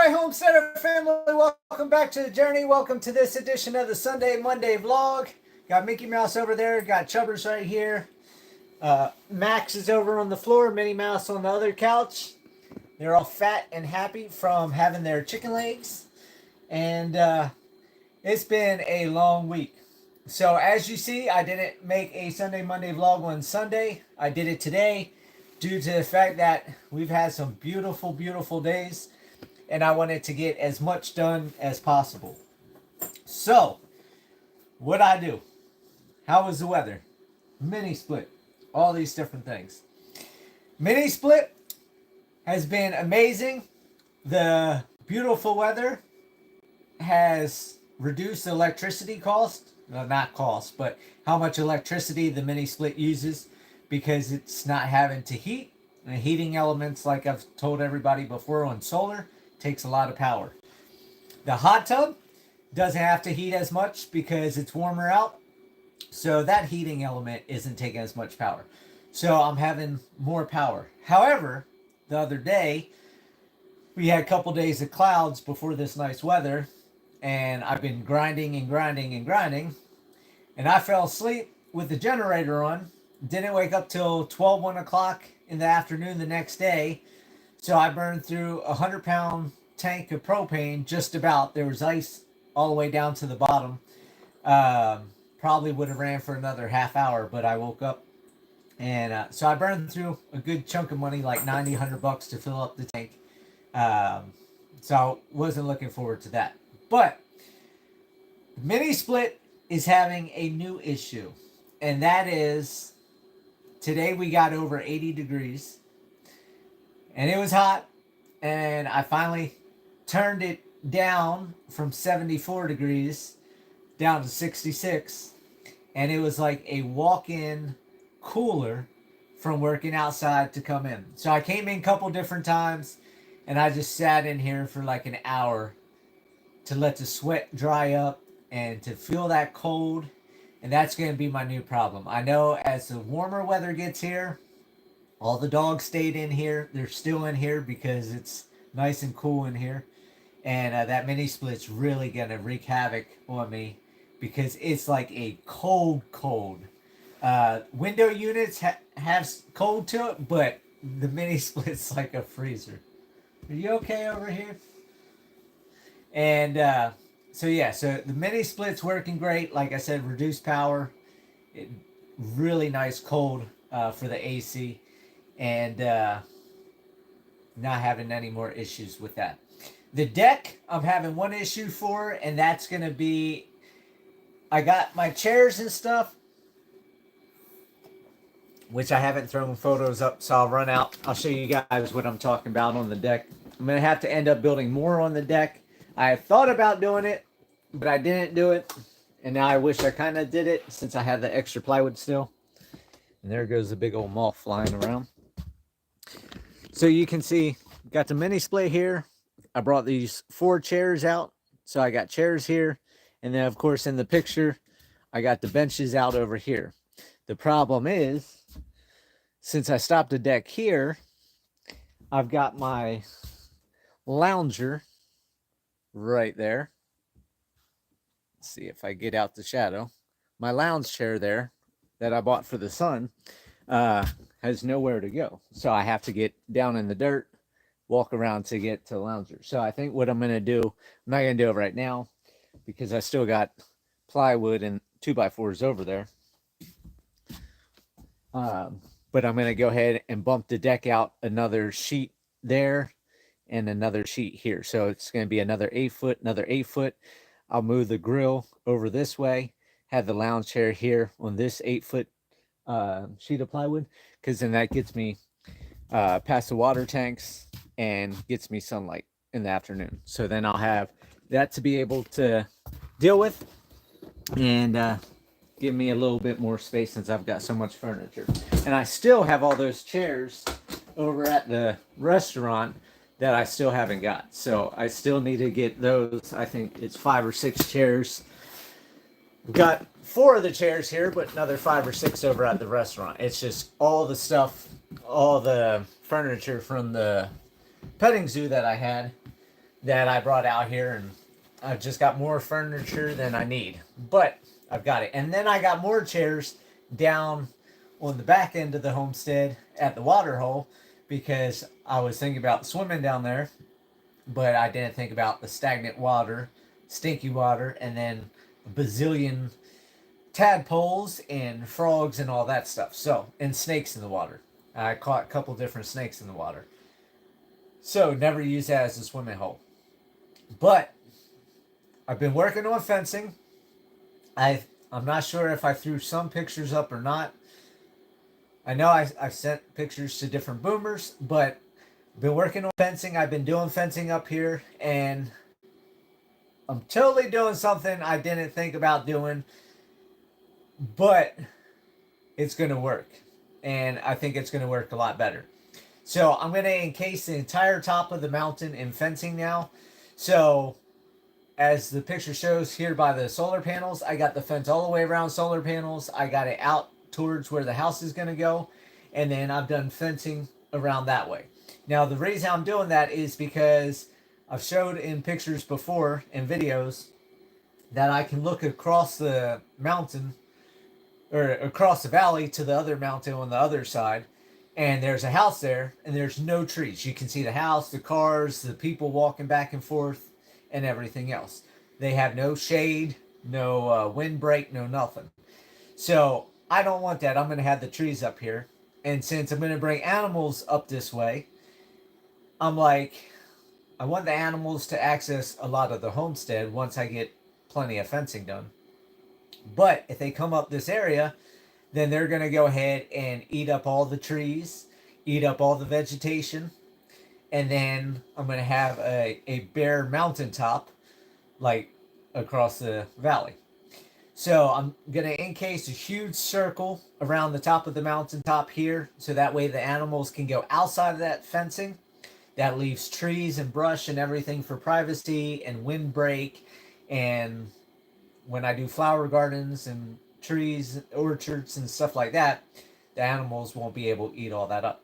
right, Homesteader family, welcome back to the journey. Welcome to this edition of the Sunday Monday vlog. Got Mickey Mouse over there, got Chubbers right here. Max is over on the floor, Minnie Mouse on the other couch. They're all fat and happy from having their chicken legs. And it's been a long week. So as you see, I didn't make a Sunday Monday vlog on Sunday. I did it today due to the fact that we've had some beautiful, beautiful days. And I wanted to get as much done as possible. So, what'd I do? How was the weather? Mini split. All these different things. Mini split has been amazing. The beautiful weather has reduced the electricity cost. Well, not cost, but how much electricity the mini split uses because it's not having to heat. And the heating elements, like I've told everybody before on solar, takes a lot of power. The hot tub doesn't have to heat as much because it's warmer out. So that heating element isn't taking as much power. So I'm having more power. However, the other day, we had a couple days of clouds before this nice weather. And I've been grinding and grinding and grinding. And I fell asleep with the generator on. Didn't wake up till 1 o'clock in the afternoon the next day. So I burned through a 100-pound tank of propane just about. There was ice all the way down to the bottom. Probably would have ran for another half hour, but I woke up. And so I burned through a good chunk of money, like $90, $100 to fill up the tank. So I wasn't looking forward to that. But Mini Split is having a new issue. And that is, today we got over 80 degrees. And it was hot, and I finally turned it down from 74 degrees down to 66. And it was like a walk-in cooler from working outside to come in. So I came in a couple different times, and I just sat in here for like an hour to let the sweat dry up and to feel that cold. And that's going to be my new problem. I know as the warmer weather gets here, all the dogs stayed in here. They're still in here because it's nice and cool in here. And that mini split's really going to wreak havoc on me because it's like a cold. Window units have cold to it, but the mini split's like a freezer. Are you okay over here? And so the mini split's working great. Like I said, reduced power. Really nice cold for the AC. And not having any more issues with that. The deck, I'm having one issue for, and that's going to be, I got my chairs and stuff, which I haven't thrown photos up, so I'll run out. I'll show you guys what I'm talking about on the deck. I'm going to have to end up building more on the deck. I thought about doing it, but I didn't do it. And now I wish I kind of did it since I have the extra plywood still. And there goes the big old moth flying around. So you can see, got the mini split here. I brought these 4 chairs out. So I got chairs here. And then, of course, in the picture, I got the benches out over here. The problem is, since I stopped the deck here, I've got my lounger right there. Let's see if I get out the shadow. My lounge chair there that I bought for the sun has nowhere to go. So I have to get down in the dirt, walk around to get to the lounger. So I think what I'm going to do, I'm not going to do it right now because I still got plywood and 2x4s over there. But I'm going to go ahead and bump the deck out another sheet there and another sheet here. So it's going to be another 8 foot, another 8 foot. I'll move the grill over this way, have the lounge chair here on this 8 foot sheet of plywood, because then that gets me past the water tanks and gets me sunlight in the afternoon. So then I'll have that to be able to deal with and give me a little bit more space since I've got so much furniture. And I still have all those chairs over at the restaurant that I still haven't got. So I still need to get those. I think it's 5 or 6 chairs. We've got 4 of the chairs here, but another 5 or 6 over at the restaurant. It's just all the stuff, all the furniture from the petting zoo that I had that I brought out here, and I've just got more furniture than I need, but I've got it. And then I got more chairs down on the back end of the homestead at the water hole because I was thinking about swimming down there, but I didn't think about the stagnant water, stinky water, and then a bazillion tadpoles and frogs and all that stuff. So, and snakes in the water. I caught a couple different snakes in the water. So, never use that as a swimming hole. But I've been working on fencing. I'm not sure if I threw some pictures up or not. I know I've sent pictures to different boomers, but I've been working on fencing. I've been doing fencing up here, and I'm totally doing something I didn't think about doing, but it's going to work. And I think it's going to work a lot better. So I'm going to encase the entire top of the mountain in fencing now. So as the picture shows here by the solar panels, I got the fence all the way around solar panels. I got it out towards where the house is going to go. And then I've done fencing around that way. Now, the reason I'm doing that is because I've showed in pictures before and videos that I can look across the mountain or across the valley to the other mountain on the other side. And there's a house there and there's no trees. You can see the house, the cars, the people walking back and forth, and everything else. They have no shade, no windbreak, no nothing. So I don't want that. I'm going to have the trees up here. And since I'm going to bring animals up this way, I'm like, I want the animals to access a lot of the homestead once I get plenty of fencing done. But if they come up this area, then they're going to go ahead and eat up all the trees, eat up all the vegetation, and then I'm going to have a bare mountaintop like across the valley. So I'm going to encase a huge circle around the top of the mountaintop here, so that way the animals can go outside of that fencing. That leaves trees and brush and everything for privacy and windbreak. And when I do flower gardens and trees, orchards and stuff like that, the animals won't be able to eat all that up.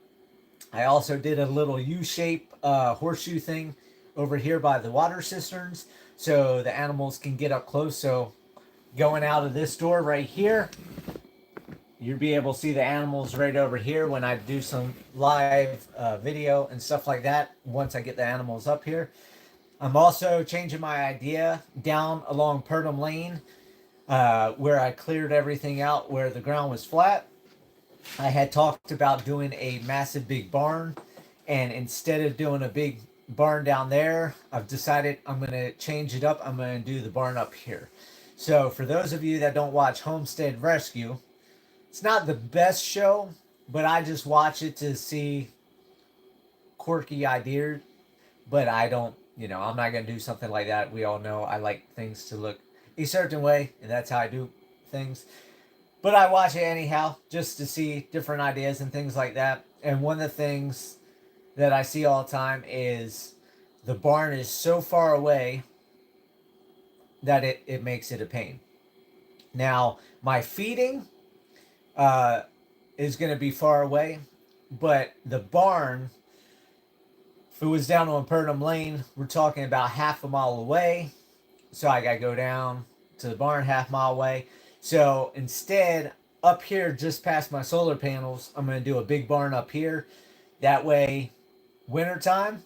I also did a little U-shape horseshoe thing over here by the water cisterns so the animals can get up close. So going out of this door right here, you'll be able to see the animals right over here when I do some live video and stuff like that once I get the animals up here. I'm also changing my idea down along Purdom Lane where I cleared everything out where the ground was flat. I had talked about doing a massive big barn, and instead of doing a big barn down there, I've decided I'm going to change it up. I'm going to do the barn up here. So for those of you that don't watch Homestead Rescue, it's not the best show, but I just watch it to see quirky ideas. But I don't, I'm not going to do something like that. We all know I like things to look a certain way, and that's how I do things. But I watch it anyhow, just to see different ideas and things like that. And one of the things that I see all the time is the barn is so far away that it makes it a pain. Now, my feeding is going to be far away, but the barn, if it was down on Purdom Lane, we're talking about half a mile away. So I got to go down to the barn half mile away. So instead, up here, just past my solar panels, I'm going to do a big barn up here. That way, wintertime,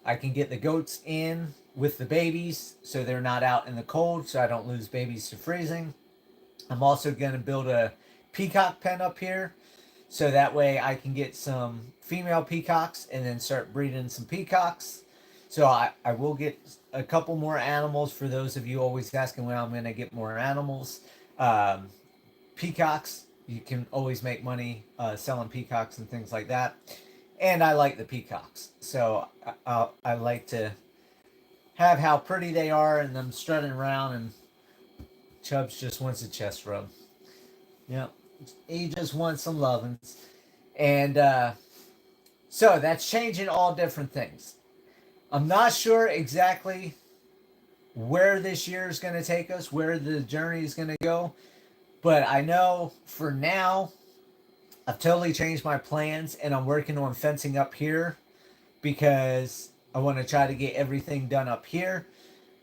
I can get the goats in with the babies so they're not out in the cold, so I don't lose babies to freezing. I'm also going to build a peacock pen up here, so that way I can get some female peacocks and then start breeding some peacocks. So I will get a couple more animals for those of you always asking when I'm going to get more animals. Peacocks, you can always make money selling peacocks and things like that. And I like the peacocks. So I like to have how pretty they are and them strutting around, and Chubbs just wants a chest rub. Yep. He just wants some lovins. And so that's changing all different things. I'm not sure exactly where this year is going to take us, where the journey is going to go. But I know for now, I've totally changed my plans, and I'm working on fencing up here because I want to try to get everything done up here.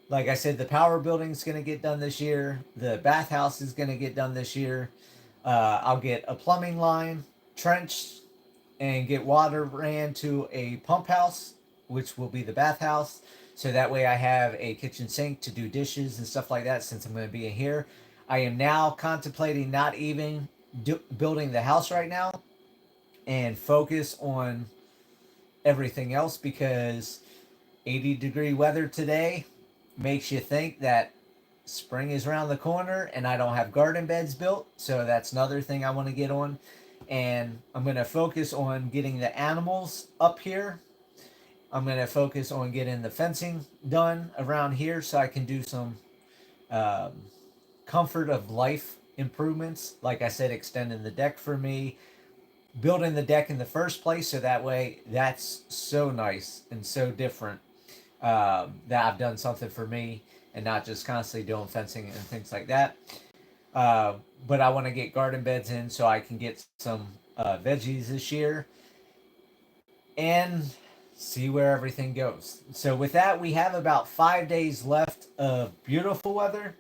Like I said, the power building's going to get done this year. The bathhouse is going to get done this year. I'll get a plumbing line trenched and get water ran to a pump house, which will be the bathhouse. So that way I have a kitchen sink to do dishes and stuff like that since I'm going to be in here. I am now contemplating not even building the house right now and focus on everything else because 80-degree weather today makes you think that spring is around the corner and I don't have garden beds built. So that's another thing I want to get on. And I'm going to focus on getting the animals up here. I'm going to focus on getting the fencing done around here so I can do some um, comfort of life improvements. Like I said, extending the deck for me, building the deck in the first place so that way that's so nice and so different that I've done something for me and not just constantly doing fencing and things like that. But I want to get garden beds in so I can get some veggies this year and see where everything goes. So with that, we have about 5 days left of beautiful weather,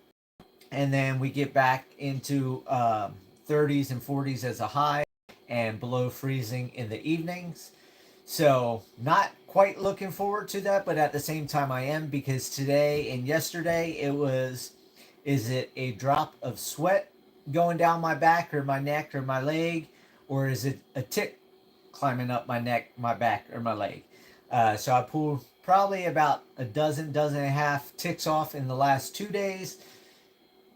and then we get back into 30s and 40s as a high and below freezing in the evenings. So not quite looking forward to that, but at the same time I am, because today and yesterday it was, is it a drop of sweat going down my back or my neck or my leg, or is it a tick climbing up my neck, my back, or my leg? So I pulled probably about a dozen and a half ticks off in the last 2 days.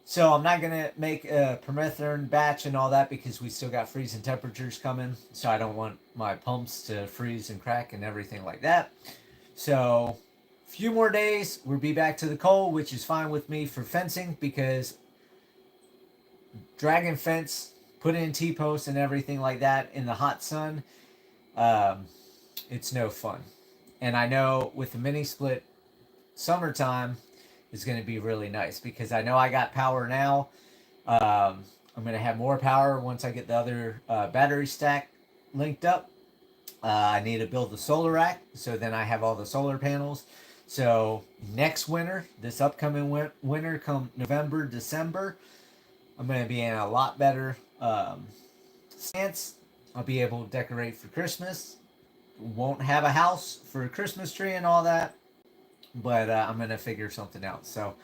So I'm not going to make a permethrin batch and all that because we still got freezing temperatures coming. So I don't want my pumps to freeze and crack and everything like that. So a few more days, we'll be back to the cold, which is fine with me for fencing because dragging fence, putting in T-posts and everything like that in the hot sun, it's no fun. And I know with the mini split, summertime is going to be really nice because I know I got power now. I'm going to have more power once I get the other battery stack linked up. I need to build the solar rack, so then I have all the solar panels. So next winter, this upcoming winter, come November, December, I'm going to be in a lot better stance. I'll be able to decorate for Christmas. Won't have a house for a Christmas tree and all that, but I'm going to figure something out. So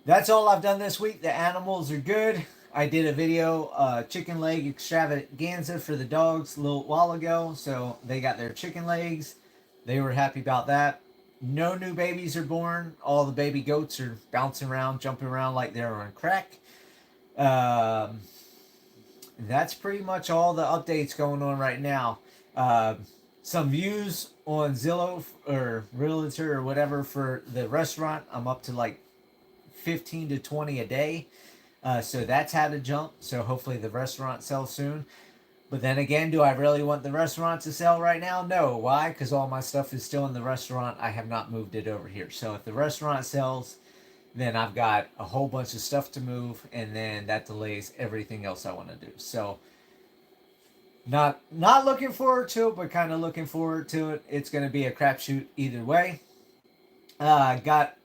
that's all I've done this week. The animals are good. I did a video, chicken leg extravaganza for the dogs a little while ago. So they got their chicken legs. They were happy about that. No new babies are born. All the baby goats are bouncing around, jumping around like they're on crack. That's pretty much all the updates going on right now. Some views on Zillow or Realtor or whatever for the restaurant. I'm up to like 15 to 20 a day. So that's had to jump. So hopefully the restaurant sells soon. But then again, do I really want the restaurant to sell right now? No. Why? Because all my stuff is still in the restaurant. I have not moved it over here. So if the restaurant sells, then I've got a whole bunch of stuff to move, and then that delays everything else I want to do. So not looking forward to it, but kind of looking forward to it. It's going to be a crapshoot either way. Got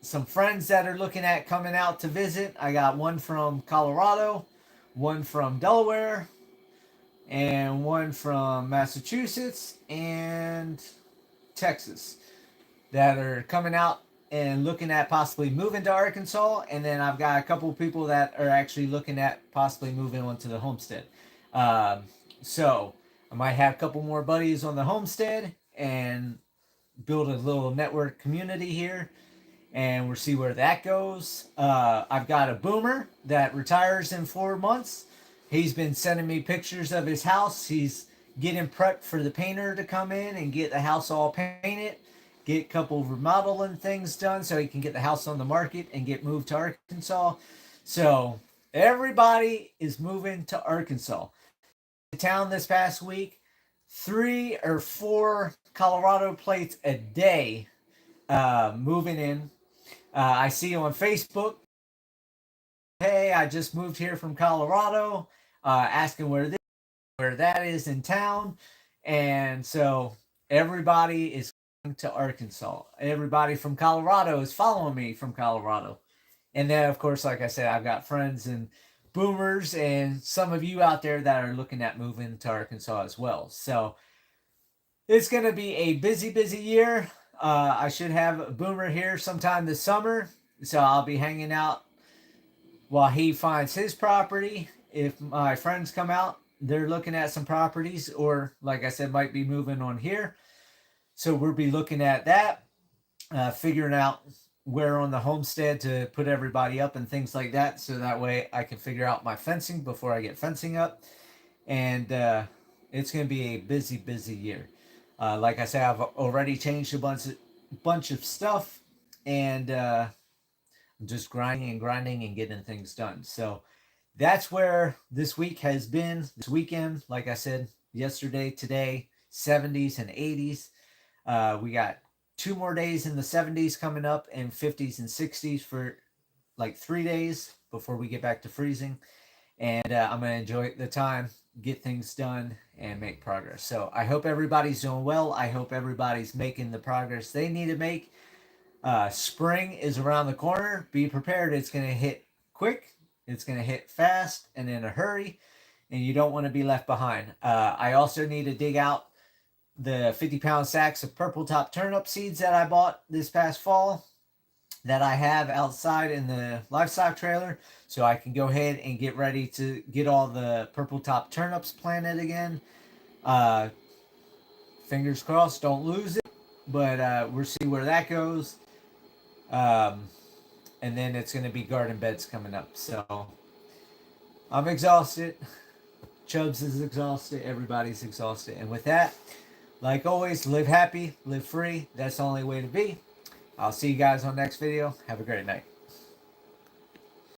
some friends that are looking at coming out to visit. I got one from Colorado, one from Delaware, and one from Massachusetts and Texas that are coming out and looking at possibly moving to Arkansas. And then I've got a couple of people that are actually looking at possibly moving on to the homestead. So I might have a couple more buddies on the homestead and build a little network community here, and we'll see where that goes. I've got a boomer that retires in 4 months. He's been sending me pictures of his house. He's getting prepped for the painter to come in and get the house all painted, get a couple of remodeling things done so he can get the house on the market and get moved to Arkansas. So everybody is moving to Arkansas. In town this past week, 3 or 4 Colorado plates a day moving in. I see on Facebook, hey, I just moved here from Colorado, asking where that is in town. And so everybody is to Arkansas. Everybody from Colorado is following me from Colorado. And then, of course, like I said, I've got friends and boomers and some of you out there that are looking at moving to Arkansas as well. So it's going to be a busy, busy year. I should have a boomer here sometime this summer. So I'll be hanging out while he finds his property. If my friends come out, they're looking at some properties, or like I said, might be moving on here. So we'll be looking at that, figuring out where on the homestead to put everybody up and things like that. So that way I can figure out my fencing before I get fencing up. And it's going to be a busy, busy year. Like I said, I've already changed a bunch of stuff, and I'm just grinding and getting things done. So that's where this week has been. This weekend, like I said, yesterday, today, 70s and 80s. We got 2 more days in the 70s coming up, and 50s and 60s for like 3 days before we get back to freezing. And I'm going to enjoy the time, get things done, and make progress. So I hope everybody's doing well. I hope everybody's making the progress they need to make. Spring is around the corner. Be prepared. It's going to hit quick. It's going to hit fast and in a hurry. And you don't want to be left behind. I also need to dig out the 50-pound sacks of purple top turnip seeds that I bought this past fall that I have outside in the livestock trailer, so I can go ahead and get ready to get all the purple top turnips planted again. Fingers crossed, don't lose it, but we'll see where that goes. And then it's going to be garden beds coming up. So I'm exhausted. Chubbs is exhausted. Everybody's exhausted. And with that, like always, live happy, live free. That's the only way to be. I'll see you guys on the next video. Have a great night.